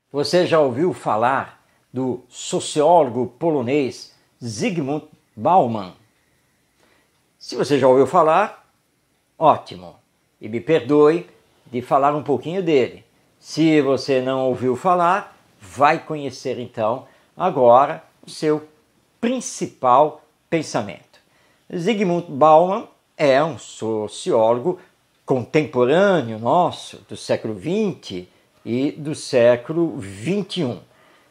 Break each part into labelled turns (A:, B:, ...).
A: Você já ouviu falar do sociólogo polonês Zygmunt Bauman? Se você já ouviu falar, ótimo! E me perdoe de falar um pouquinho dele. Se você não ouviu falar, vai conhecer então agora o seu principal pensamento. Zygmunt Bauman é um sociólogo contemporâneo nosso, do século XX e do século XXI,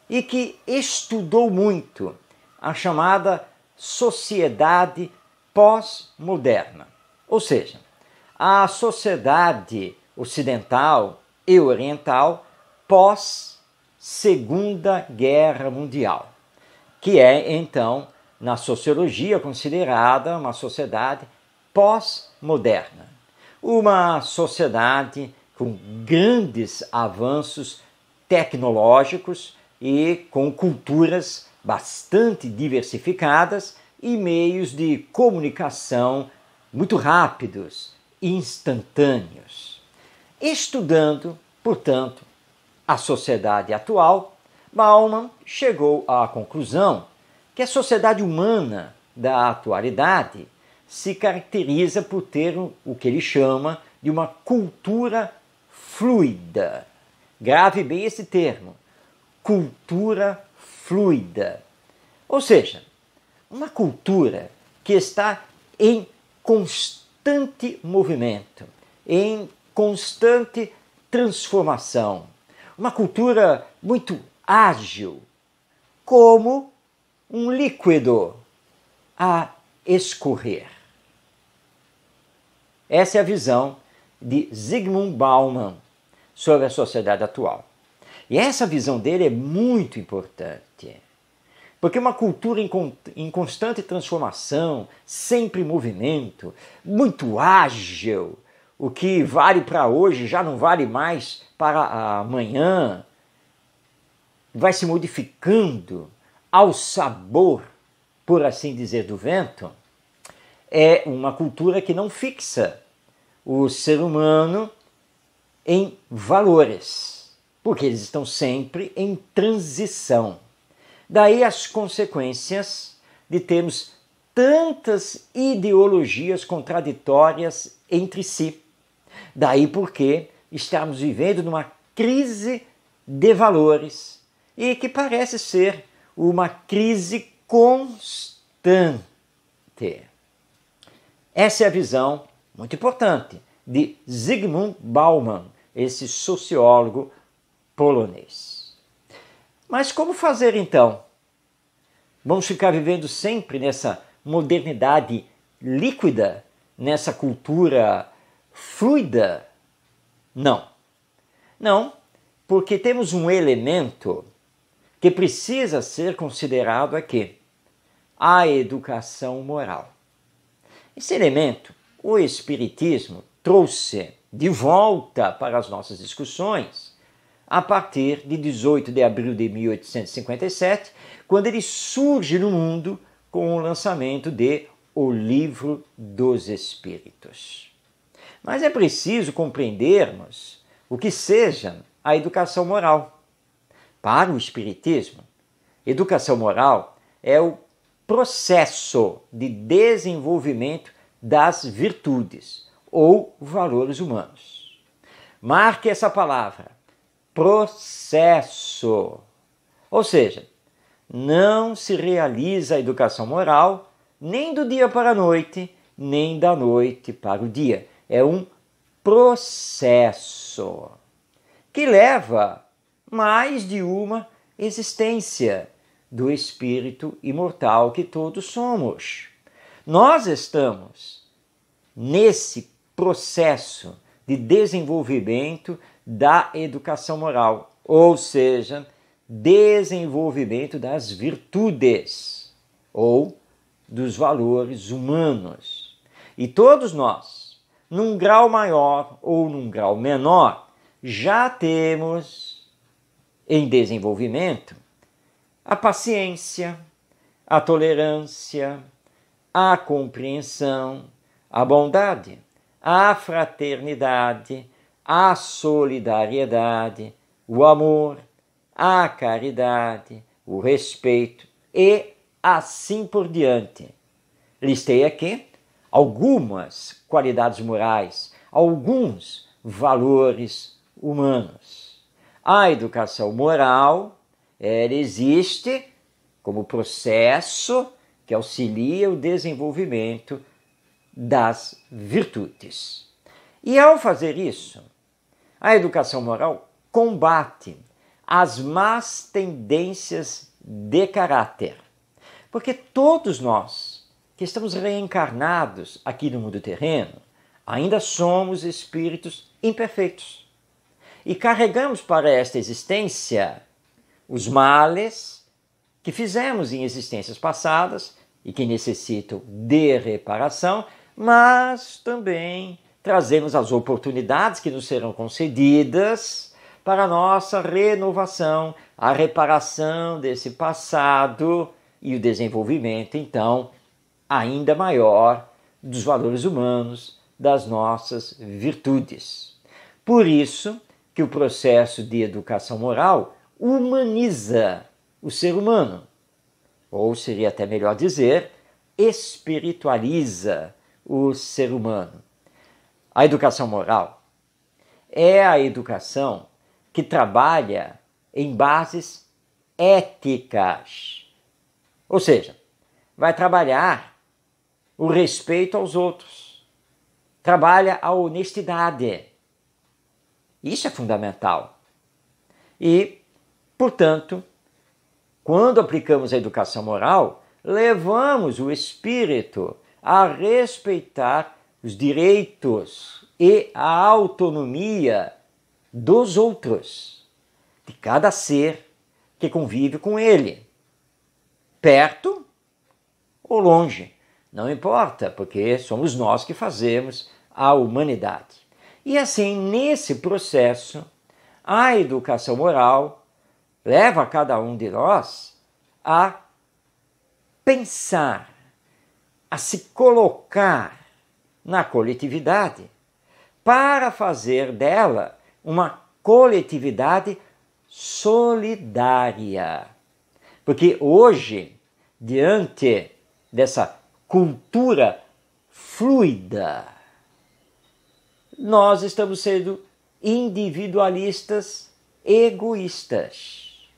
A: e que estudou muito a chamada sociedade pós-moderna, ou seja, a sociedade ocidental e oriental pós-Segunda Guerra Mundial, que é então na sociologia considerada uma sociedade pós-moderna, uma sociedade com grandes avanços tecnológicos e com culturas bastante diversificadas e meios de comunicação muito rápidos, instantâneos. Estudando, portanto, a sociedade atual, Bauman chegou à conclusão que a sociedade humana da atualidade se caracteriza por ter o que ele chama de uma cultura fluida. Grave bem esse termo, cultura fluida. Ou seja, uma cultura que está em constante movimento, em constante transformação. Uma cultura muito ágil, como um líquido a escorrer. Essa é a visão de Zygmunt Bauman sobre a sociedade atual. E essa visão dele é muito importante, porque uma cultura em constante transformação, sempre em movimento, muito ágil, o que vale para hoje já não vale mais para amanhã, vai se modificando ao sabor, por assim dizer, do vento, é uma cultura que não fixa o ser humano em valores, porque eles estão sempre em transição. Daí as consequências de termos tantas ideologias contraditórias entre si. Daí porque estamos vivendo numa crise de valores e que parece ser uma crise constante. Essa é a visão muito importante de Zygmunt Bauman, esse sociólogo polonês. Mas como fazer então? Vamos ficar vivendo sempre nessa modernidade líquida, nessa cultura fluida? Não. Não, porque temos um elemento que precisa ser considerado aqui: a educação moral. Esse elemento, o Espiritismo trouxe de volta para as nossas discussões a partir de 18 de abril de 1857, quando ele surge no mundo com o lançamento de O Livro dos Espíritos. Mas é preciso compreendermos o que seja a educação moral. Para o Espiritismo, educação moral é o processo de desenvolvimento das virtudes ou valores humanos. Marque essa palavra, processo. Ou seja, não se realiza a educação moral nem do dia para a noite, nem da noite para o dia. É um processo que leva mais de uma existência do espírito imortal que todos somos. Nós estamos nesse processo de desenvolvimento da educação moral, ou seja, desenvolvimento das virtudes ou dos valores humanos. E todos nós, num grau maior ou num grau menor, já temos em desenvolvimento a paciência, a tolerância, a compreensão, a bondade, a fraternidade, a solidariedade, o amor, a caridade, o respeito e assim por diante. Listei aqui algumas qualidades morais, alguns valores humanos. A educação moral, ela existe como processo que auxilia o desenvolvimento das virtudes. E ao fazer isso, a educação moral combate as más tendências de caráter. Porque todos nós que estamos reencarnados aqui no mundo terreno, ainda somos espíritos imperfeitos. E carregamos para esta existência os males que fizemos em existências passadas e que necessitam de reparação, mas também trazemos as oportunidades que nos serão concedidas para a nossa renovação, a reparação desse passado e o desenvolvimento, então, ainda maior dos valores humanos, das nossas virtudes. Por isso que o processo de educação moral humaniza o ser humano, ou seria até melhor dizer, espiritualiza o ser humano. A educação moral é a educação que trabalha em bases éticas. Ou seja, vai trabalhar o respeito aos outros, trabalha a honestidade. Isso é fundamental. E, portanto, quando aplicamos a educação moral, levamos o espírito a respeitar os direitos e a autonomia dos outros, de cada ser que convive com ele, perto ou longe, não importa, porque somos nós que fazemos a humanidade. E assim, nesse processo, a educação moral leva cada um de nós a pensar, a se colocar na coletividade para fazer dela uma coletividade solidária. Porque hoje, diante dessa cultura fluida, nós estamos sendo individualistas, egoístas.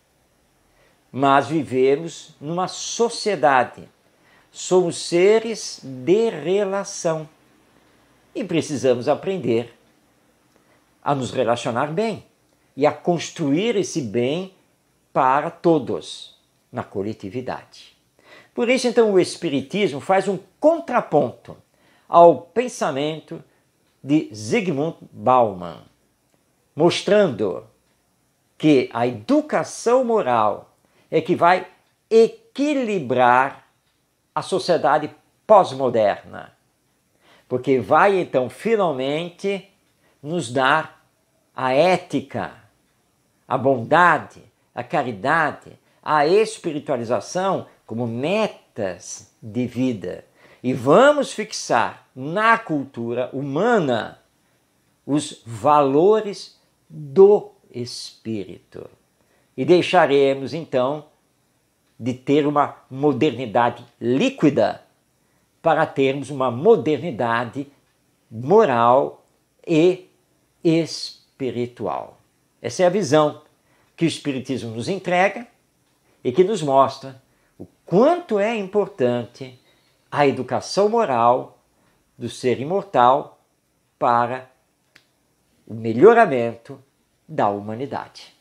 A: Mas vivemos numa sociedade. Somos seres de relação. E precisamos aprender a nos relacionar bem e a construir esse bem para todos, na coletividade. Por isso, então, o Espiritismo faz um contraponto ao pensamento de Zygmunt Bauman, mostrando que a educação moral é que vai equilibrar a sociedade pós-moderna, porque vai, então, finalmente nos dar a ética, a bondade, a caridade, a espiritualização como metas de vida. E vamos fixar na cultura humana os valores do espírito. E deixaremos, então, de ter uma modernidade líquida para termos uma modernidade moral e espiritual. Essa é a visão que o Espiritismo nos entrega e que nos mostra o quanto é importante a educação moral do ser imortal para o melhoramento da humanidade.